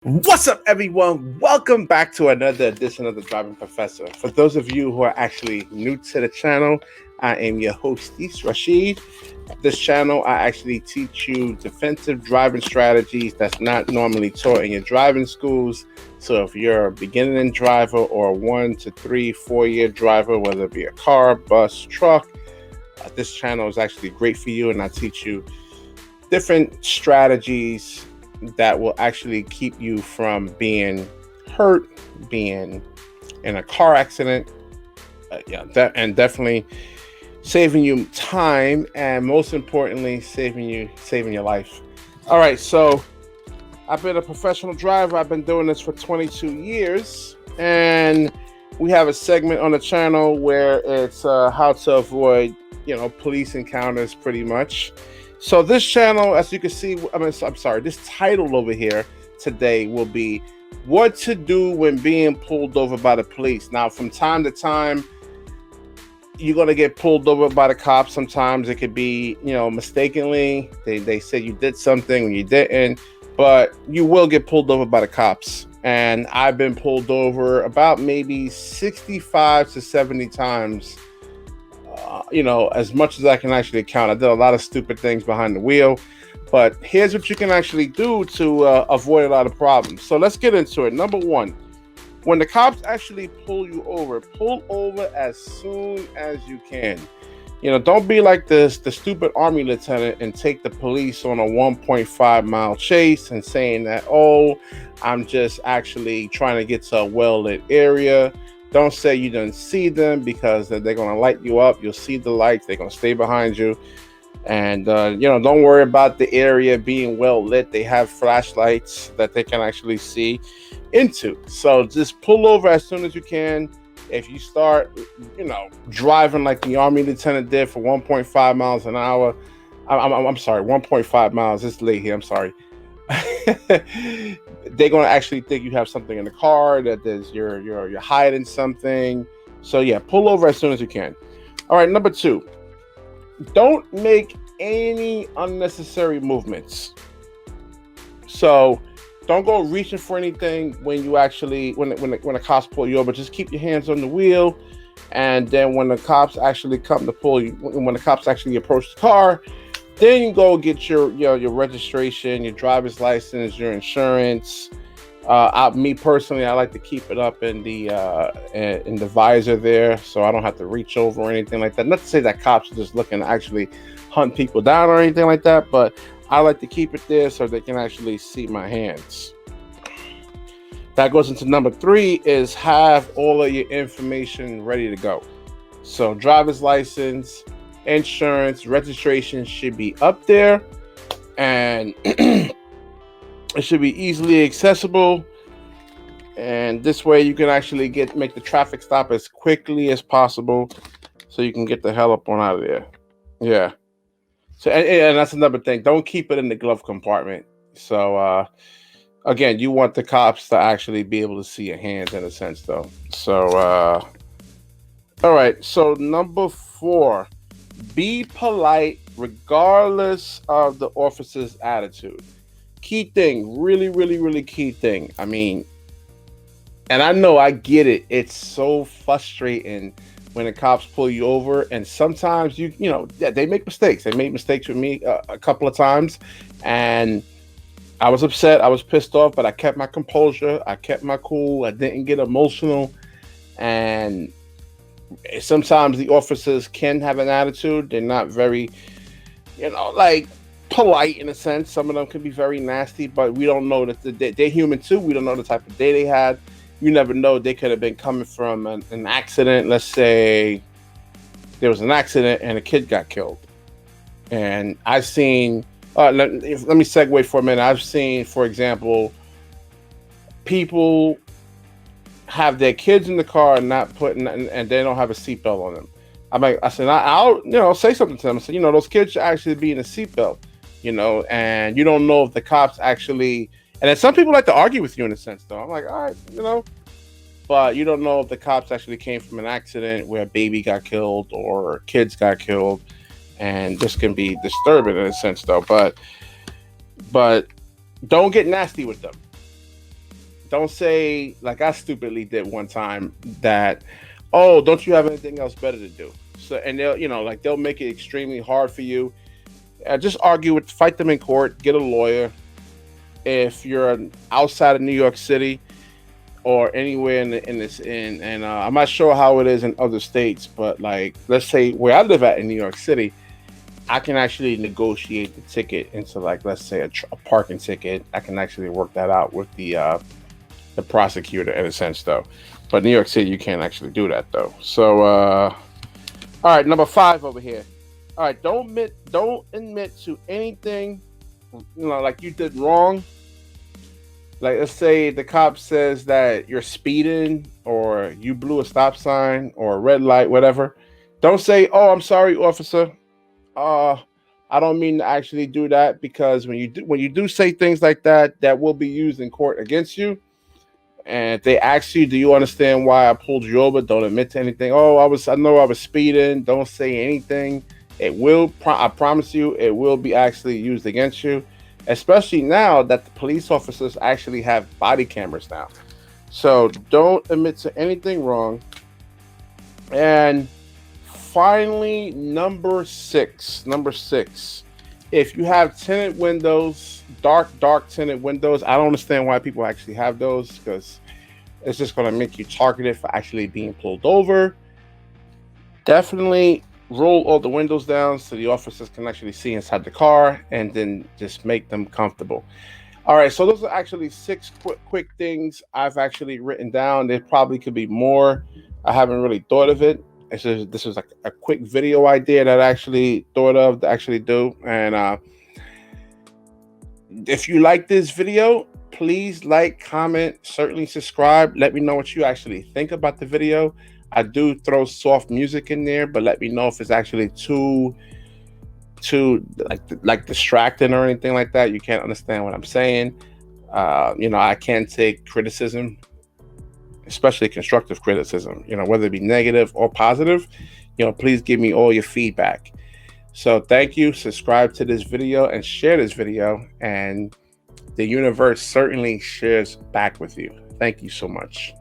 What's up, everyone? Welcome back to another edition of the Driving Professor. For those of you who are actually new to the channel, I am your host, Rashid. This channel, I actually teach you defensive driving strategies that's not normally taught in your driving schools. So if you're a beginning driver or a 1 to 3, 4 year driver, whether it be a car, bus, truck, this channel is actually great for you, and I teach you different strategies that will actually keep you from being hurt, being in a car accident, and definitely saving you time, and most importantly, saving your life. All right, so I've been a professional driver. I've been doing this for 22 years, and we have a segment on the channel where it's how to avoid, police encounters, pretty much. So this channel, as you can see, this title over here today will be what to do when being pulled over by the police. Now, from time to time, you're going to get pulled over by the cops. Sometimes it could be, mistakenly. They said you did something when you didn't, but you will get pulled over by the cops. And I've been pulled over about maybe 65 to 70 times. As much as I can actually count. I did a lot of stupid things behind the wheel, but here's what you can actually do to avoid a lot of problems. So let's get into it. Number one, when the cops actually pull over as soon as you can. Don't be like the stupid army lieutenant and take the police on a 1.5 mile chase and saying that, oh, I'm just actually trying to get to a well-lit area. Don't say you didn't see them, because they're going to light you up. You'll see the lights. They're going to stay behind you. And, don't worry about the area being well lit. They have flashlights that they can actually see into. So just pull over as soon as you can. If you start, driving like the Army lieutenant did for 1.5 miles an hour, I'm sorry, 1.5 miles. It's late here. I'm sorry. They're going to actually think you have something in the car, that you're hiding something. So yeah, pull over as soon as you can. All right, number two, don't make any unnecessary movements. So don't go reaching for anything when you actually when the cops pull you over. Just keep your hands on the wheel, and then when the cops actually come to pull you, when the cops actually approach the car, then you go get your registration, your driver's license, your insurance. Me personally, I like to keep it up in the visor there, so I don't have to reach over or anything like that. Not to say that cops are just looking to actually hunt people down or anything like that, but I like to keep it there so they can actually see my hands. That goes into number three, is have all of your information ready to go. So driver's license, insurance, registration should be up there, and it should be easily accessible, and this way you can actually make the traffic stop as quickly as possible, so you can get the hell up on out of there. Yeah. So and that's another thing. Don't keep it in the glove compartment. So again, you want the cops to actually be able to see your hands, in a sense, though. So all right. So number four, be polite regardless of the officer's attitude. Key thing, really, really, really key thing. I mean, and I know, I get it. It's so frustrating when the cops pull you over, and sometimes they make mistakes. They made mistakes with me a couple of times, and I was upset. I was pissed off, but I kept my composure. I kept my cool. I didn't get emotional, and sometimes the officers can have an attitude. They're not very, like, polite in a sense. Some of them can be very nasty, but we don't know that they're human too. We don't know the type of day they had. You never know. They could have been coming from an accident. Let's say there was an accident and a kid got killed. And I've seen, let me segue for a minute. I've seen, for example, people have their kids in the car and and they don't have a seatbelt on them. I'll say something to them. I said, those kids should actually be in a seatbelt, and you don't know if the cops actually, and then some people like to argue with you in a sense, though. I'm like, all right, but you don't know if the cops actually came from an accident where a baby got killed or kids got killed, and this can be disturbing in a sense, though. But don't get nasty with them. Don't say like I stupidly did one time that, oh, don't you have anything else better to do? So and they'll like they'll make it extremely hard for you. Just argue with, fight them in court, get a lawyer. If you're outside of New York City or anywhere in this and I'm not sure how it is in other states, but like let's say where I live at in New York City, I can actually negotiate the ticket into like let's say a parking ticket. I can actually work that out with the prosecutor in a sense though. But New York City, you can't actually do that though. So all right, number 5 over here. All right, don't admit to anything like you did wrong. Like let's say the cop says that you're speeding or you blew a stop sign or a red light, whatever. Don't say, "Oh, I'm sorry, officer. Uh, I don't mean to actually do that," because when you do say things like that, that will be used in court against you. And if they ask you, "Do you understand why I pulled you over?" Don't admit to anything. "Oh, I know I was speeding." Don't say anything. It will. I promise you, it will be actually used against you, especially now that the police officers actually have body cameras now. So don't admit to anything wrong. And finally, number six. Number six. If you have tinted windows, dark tinted windows, I don't understand why people actually have those because it's just going to make you targeted for actually being pulled over. Definitely roll all the windows down so the officers can actually see inside the car and then just make them comfortable. All right, so those are actually 6 quick things I've actually written down. There probably could be more. I haven't really thought of it. This is like a quick video idea that I actually thought of to actually do. And if you like this video, please like, comment, certainly subscribe. Let me know what you actually think about the video. I do throw soft music in there, but let me know if it's actually too like distracting or anything like that. You can't understand what I'm saying. I can take criticism, especially constructive criticism, whether it be negative or positive. Please give me all your feedback. So thank you. Subscribe to this video and share this video, and the universe certainly shares back with you. Thank you so much.